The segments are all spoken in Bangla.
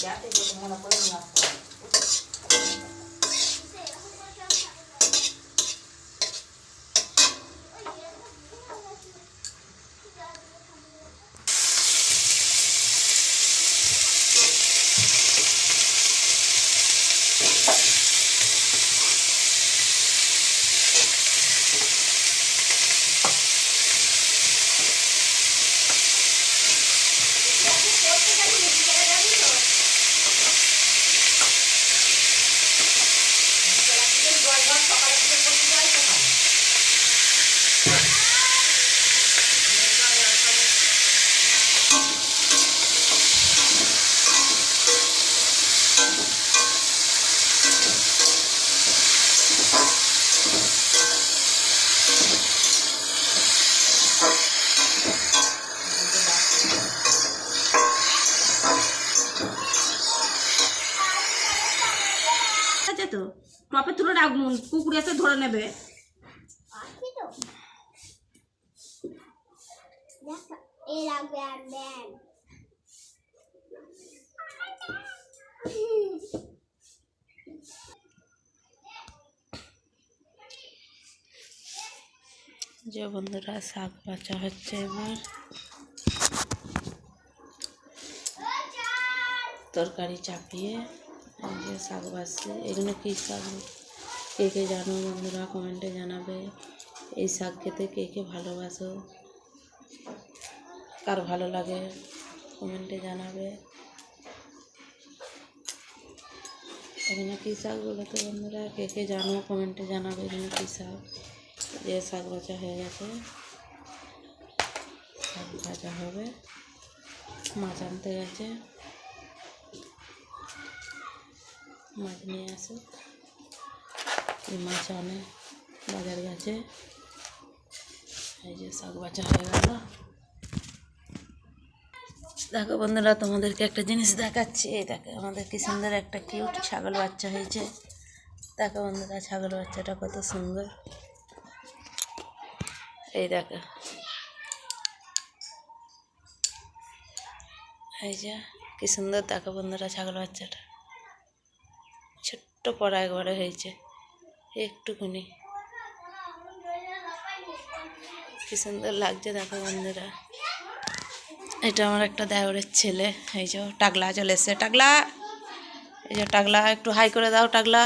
যাতে যত মনে করে নিয়ে আসতে হবে। তো টপে তুলে রাখুন, কুকুর এসে ধরে নেবে। যে বন্ধুরা শাক বাছা হচ্ছে এবার তরকারি চাপিয়ে যে শাক বাছছে। এগুলো কী শাক কে কে জানো বন্ধুরা কমেন্টে জানাবে। এই শাক খেতে কে কে ভালোবাসো, কার ভালো লাগে কমেন্টে জানাবে। এগুলো কী শাক বলো তো বন্ধুরা, কে কে জানো কমেন্টে জানাবে এগুলো কী শাক। যে শাক ভাজা হয়ে গেছে, শাক ভাজা হবে। মাছ আনতে গেছে, মাছ নিয়ে আসে, এই মাছ আনে বাজার গেছে। এই যে শাক ভাজা হয়ে গেল। দেখো বন্ধুরা তোমাদেরকে একটা জিনিস দেখাচ্ছি। এই দেখো আমাদের কি সুন্দর একটা কিউট ছাগল বাচ্চা হয়েছে। দেখো বন্ধুরা ছাগল বাচ্চাটা কত সুন্দর। এই দেখো, এই যে কি সুন্দর। দেখো বন্ধুরা ছাগল বাচ্চাটা ছোট্ট পড়া একবারে হয়েছে, একটুকুনি কি সুন্দর লাগছে। দেখো বন্ধুরা এটা আমার একটা দেওরের ছেলে। এই যে টাগলা চলে এসছে, টাগলা। এই যে টাগলা, একটু হাই করে দাও টাগলা।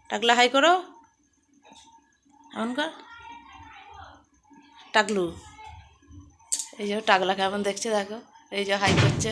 টাগলা হাই করো, এমন কর টাগলু। এই যে টাগলা কেমন দেখছে দেখো, এই যে হাই করছে।